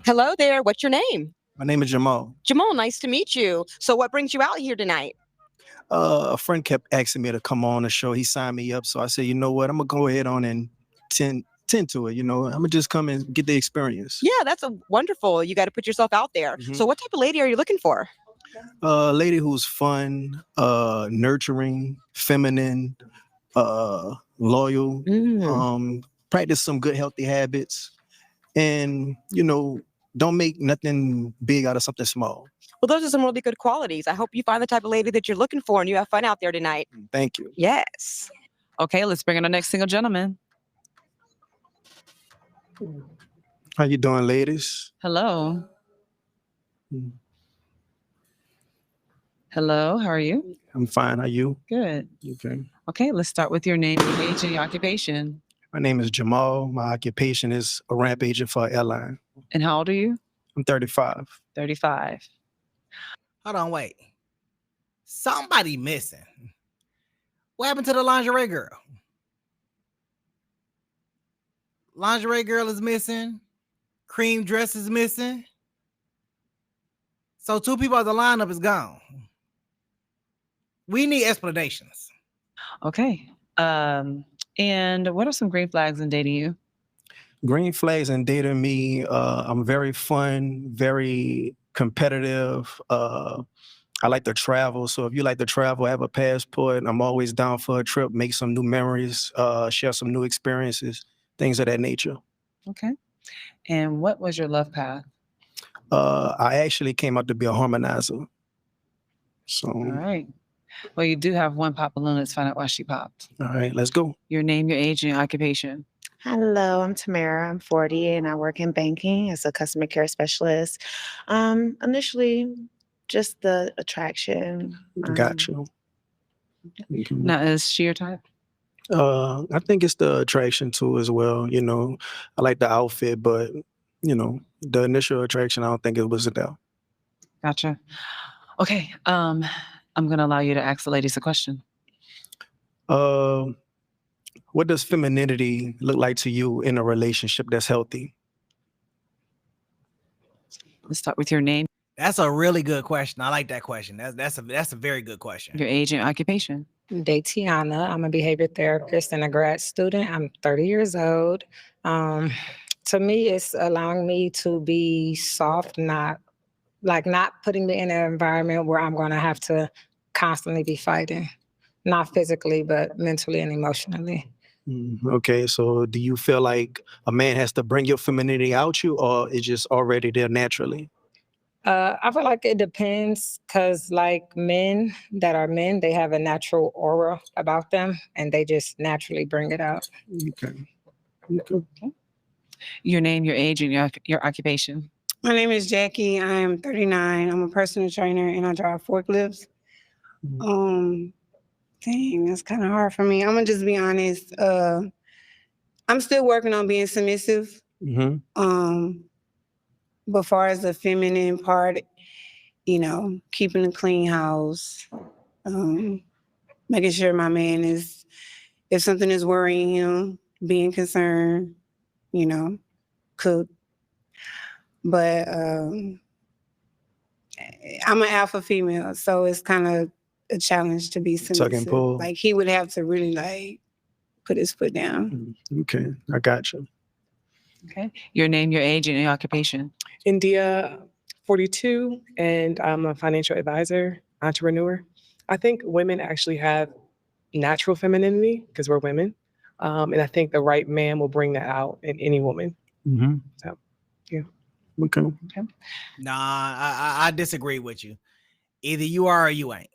Hello there. What's your name? My name is Jamal. Jamal, nice to meet you. So, what brings you out here tonight? A friend kept asking me to come on the show. He signed me up, so I said, you know what? I'm gonna go ahead on and tend to it. I'm gonna just come and get the experience. Yeah, that's a wonderful. You got to put yourself out there. Hmm. So, what type of lady are you looking for? A lady who's fun, nurturing, feminine, loyal, Mm. practice some good healthy habits, and don't make nothing big out of something small. Well, those are some really good qualities. I hope you find the type of lady that you're looking for and you have fun out there tonight. Thank you. Yes. Okay, let's bring in our next single gentleman. How you doing, ladies? Hello. Mm. Hello, how are you? I'm fine. How you? Good. Okay. Okay, let's start with your name, your age, and your occupation. My name is Jamal. My occupation is a ramp agent for an airline. And how old are you? I'm 35. 35. Hold on, wait. Somebody missing. What happened to the lingerie girl? Lingerie girl is missing. Cream dress is missing. So 2 people out the lineup is gone. We need explanations. Okay. And what are some green flags in dating you? Green flags in dating me. I'm very fun, very competitive. I like to travel. So if you like to travel, have a passport. I'm always down for a trip, make some new memories, share some new experiences, things of that nature. Okay. And what was your love path? I actually came out to be a harmonizer. So, All right. Well, you do have one pop balloon. Let's find out why she popped. all right, let's go. Your name, your age, and your occupation. Hello, I'm Tamara. I'm 40 and I work in banking as a customer care specialist. Initially, just the attraction. Got you. Okay. Now, is she your type? I think it's the attraction too as well. I like the outfit, but the initial attraction, I don't think it was there. Gotcha. Okay. I'm gonna allow you to ask the ladies a question. What does femininity look like to you in a relationship that's healthy? Let's start with your name, That's a really good question. I like that question. That's a very good question. your age, and occupation. Daytiana. I'm a behavior therapist and a grad student. I'm 30 years old. To me, it's allowing me to be soft, not putting me in an environment where I'm going to have to constantly be fighting, not physically, but mentally and emotionally. Okay, so do you feel like a man has to bring your femininity out you, or it's just already there naturally? I feel like it depends because, like, men that are men, they have a natural aura about them and they just naturally bring it out. Okay. Okay. Your name, your age, and your occupation. My name is Jackie. I am 39. I'm a personal trainer and I drive forklifts. Dang, that's kind of hard for me. I'm gonna just be honest. I'm still working on being submissive. Mm-hmm. But far as the feminine part, keeping a clean house, making sure my man is, if something is worrying him, being concerned, cook. But I'm an alpha female, so it's kind of a challenge to be Tuck and submissive. pull. Like he would have to really put his foot down. Okay, I got you. Okay. Your name, your age, and your occupation. India, 42, and I'm a financial advisor, entrepreneur. I think women actually have natural femininity because we're women. And I think the right man will bring that out in any woman. Mm-hmm. So, yeah. Okay. Nah, I disagree with you. Either you are or you ain't.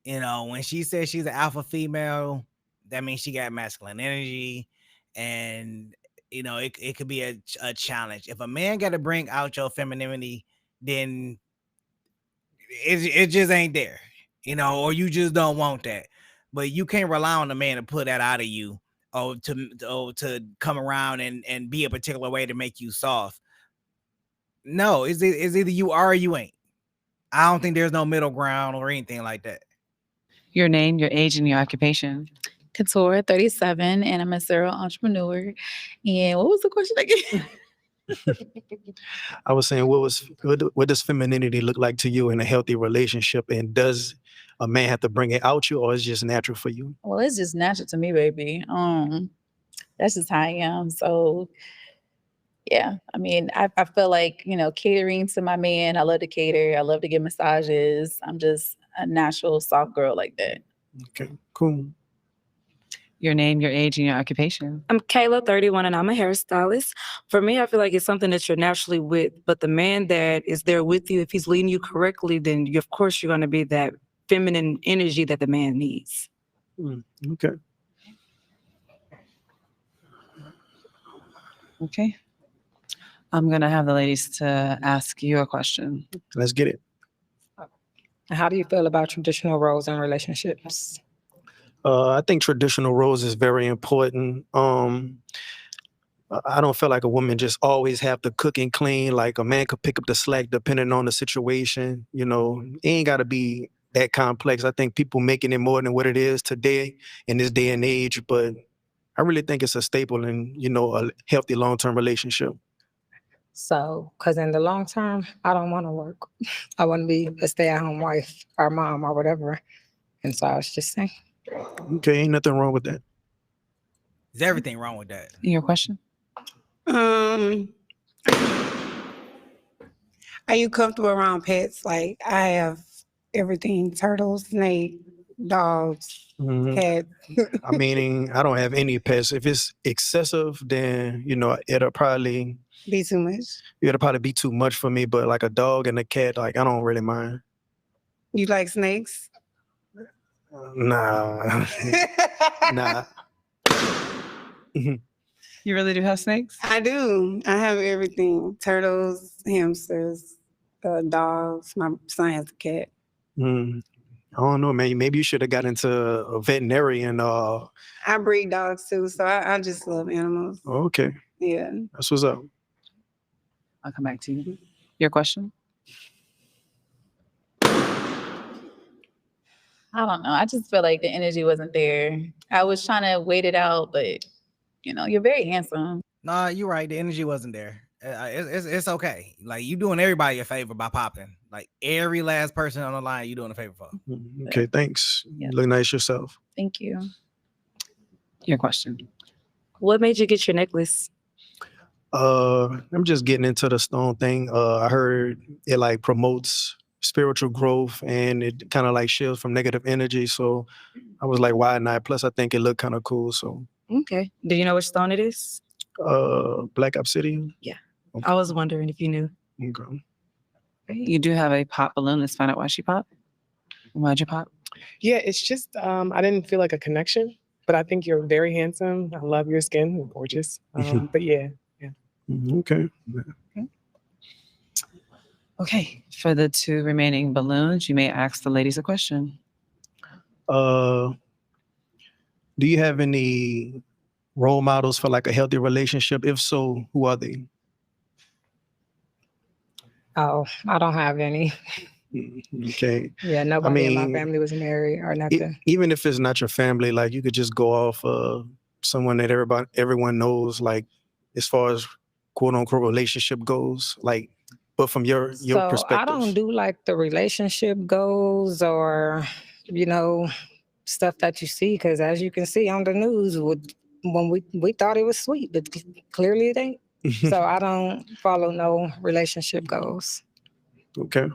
When she says she's an alpha female, that means she got masculine energy, and it could be a challenge. If a man got to bring out your femininity, then it just ain't there, or you just don't want that. But you can't rely on a man to put that out of you, or to come around and be a particular way to make you soft. No, it's either you are or you ain't. I don't think there's no middle ground or anything like that. Your name, your age, and your occupation. Couture, 37, and I'm a serial entrepreneur. And what was the question again? I was saying, what does femininity look like to you in a healthy relationship, and does a man have to bring it out you, or is it just natural for you? Well, it's just natural to me, baby. That's just how I am. So yeah, I mean, I feel like, catering to my man. I love to cater. I love to get massages. I'm just a natural soft girl like that. Okay, cool. Your name, your age, and your occupation. I'm Kayla, 31, and I'm a hairstylist. For me, I feel like it's something that you're naturally with, but the man that is there with you, if he's leading you correctly, then of course you're going to be that feminine energy that the man needs. Okay. Okay. I'm going to have the ladies to ask you a question. Let's get it. How do you feel about traditional roles in relationships? I think traditional roles is very important. I don't feel like a woman just always have to cook and clean. Like a man could pick up the slack depending on the situation. It ain't got to be that complex. I think people making it more than what it is today in this day and age. But I really think it's a staple in, a healthy long-term relationship. So, because in the long term, I don't want to work. I want to be a stay-at-home wife or mom or whatever. And so I was just saying. Okay, ain't nothing wrong with that. Is everything wrong with that? Your question? Are you comfortable around pets? Like I have everything: turtles, snake, dogs, cats. I mean, I don't have any pets. If it's excessive, then, it'll probably Be too much. it'll probably be too much for me. But like a dog and a cat, like I don't really mind. You like snakes? Nah. Nah. You really do have snakes? I do. I have everything: turtles, hamsters, dogs. My son has a cat. I don't know, man. Maybe you should have got into a veterinarian. I breed dogs too, so I just love animals. Okay. Yeah. That's what's up. I'll come back to you. Your question? I don't know. I just feel like the energy wasn't there. I was trying to wait it out, but you're very handsome. Nah, you're right. The energy wasn't there. It's okay. Like you doing everybody a favor by popping. Like every last person on the line, you doing a favor for. Okay, thanks. Yeah. You look nice yourself. Thank you. Your question. What made you get your necklace? I'm just getting into the stone thing. I heard it like promotes spiritual growth and it kind of like shields from negative energy. So I was like, why not? Plus, I think it looked kind of cool. So Okay. Do you know which stone it is? Black Obsidian. Yeah. Okay. I was wondering if you knew. Okay. You do have a pop balloon. Let's find out why she popped. Why'd you pop? Yeah, it's just I didn't feel like a connection, but I think you're very handsome. I love your skin, you're gorgeous. But yeah. Okay. Okay. For the two remaining balloons, you may ask the ladies a question. Do you have any role models for like a healthy relationship? If so, who are they? Oh, I don't have any. Okay. Yeah, nobody in my mean, family was married or nothing. Even if it's not your family, like you could just go off someone that everyone knows, like as far as quote unquote relationship goes, like, but from your So perspective. I don't do like the relationship goals or, stuff that you see. Because as you can see on the news, when we thought it was sweet, but clearly it ain't. So I don't follow no relationship goals. Okay.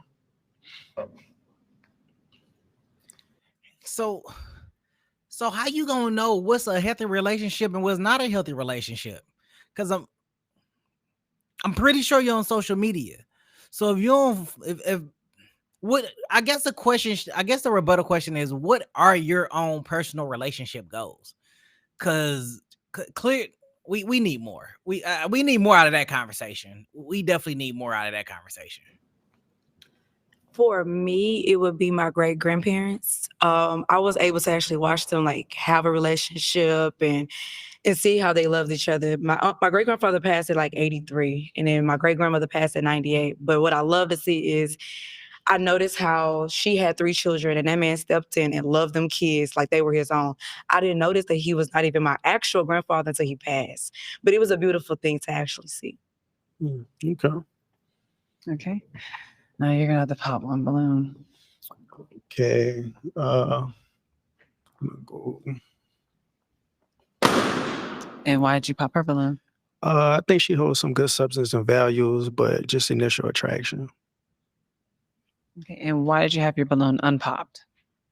So how you gonna know what's a healthy relationship and what's not a healthy relationship? Because I'm pretty sure you're on social media. So if you don't, if what I guess the rebuttal question is, what are your own personal relationship goals? Because clear, we need more. We need more out of that conversation. We definitely need more out of that conversation. For me, it would be my great grandparents. I was able to actually watch them like have a relationship and see how they loved each other. My great grandfather passed at like 83, and then my great grandmother passed at 98. But what I love to see is I noticed how she had 3 children, and that man stepped in and loved them kids like they were his own. I didn't notice that he was not even my actual grandfather until he passed. But it was a beautiful thing to actually see. Okay. Okay. Now you're gonna have to pop one balloon. Okay. I'm gonna go. And why did you pop her balloon? I think she holds some good substance and values, but just initial attraction. Okay. And why did you have your balloon unpopped?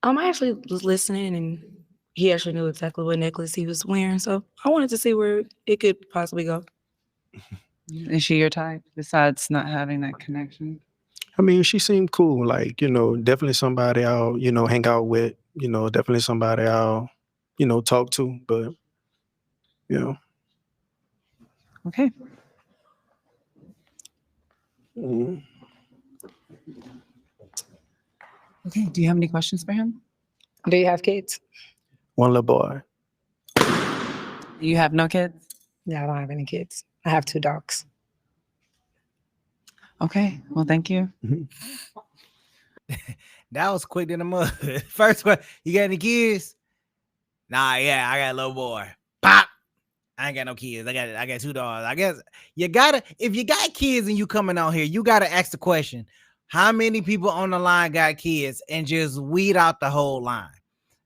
I actually was listening, and he actually knew exactly what necklace he was wearing, so I wanted to see where it could possibly go. Is she your type? Besides not having that connection. I mean, she seemed cool. Like, definitely somebody I'll, hang out with. Definitely somebody I'll, talk to. But, Okay. mm, Okay. Do you have any questions for him? Do you have kids? one little boy. You have no kids? Yeah, I don't have any kids. I have 2 dogs. Okay. Well, thank you. That was quick in the mud. First question, you got any kids? Nah, yeah, I got a little boy. Pop. I ain't got no kids. I got 2 dogs. I guess you gotta, if you got kids and you coming out here, you gotta ask the question, how many people on the line got kids, and just weed out the whole line.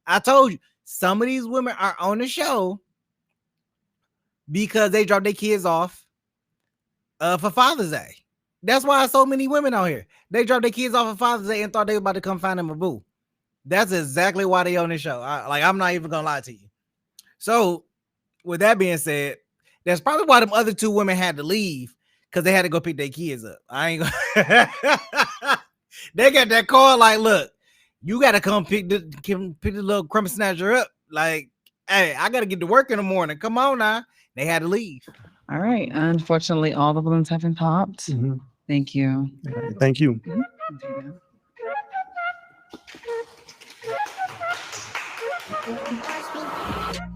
I told you, some of these women are on the show because they drop their kids off for Father's Day. That's why so many women out here. They dropped their kids off for Father's Day and thought they were about to come find them a boo. That's exactly why they on this show. I'm not even gonna lie to you. So, with that being said, that's probably why them other 2 women had to leave, because they had to go pick their kids up. I ain't gonna they got that call like, look, you gotta come pick the little crumb snatcher up. Like, hey, I gotta get to work in the morning. Come on now. They had to leave. All right. Unfortunately, all the balloons have been popped. Thank you. Thank you. Okay.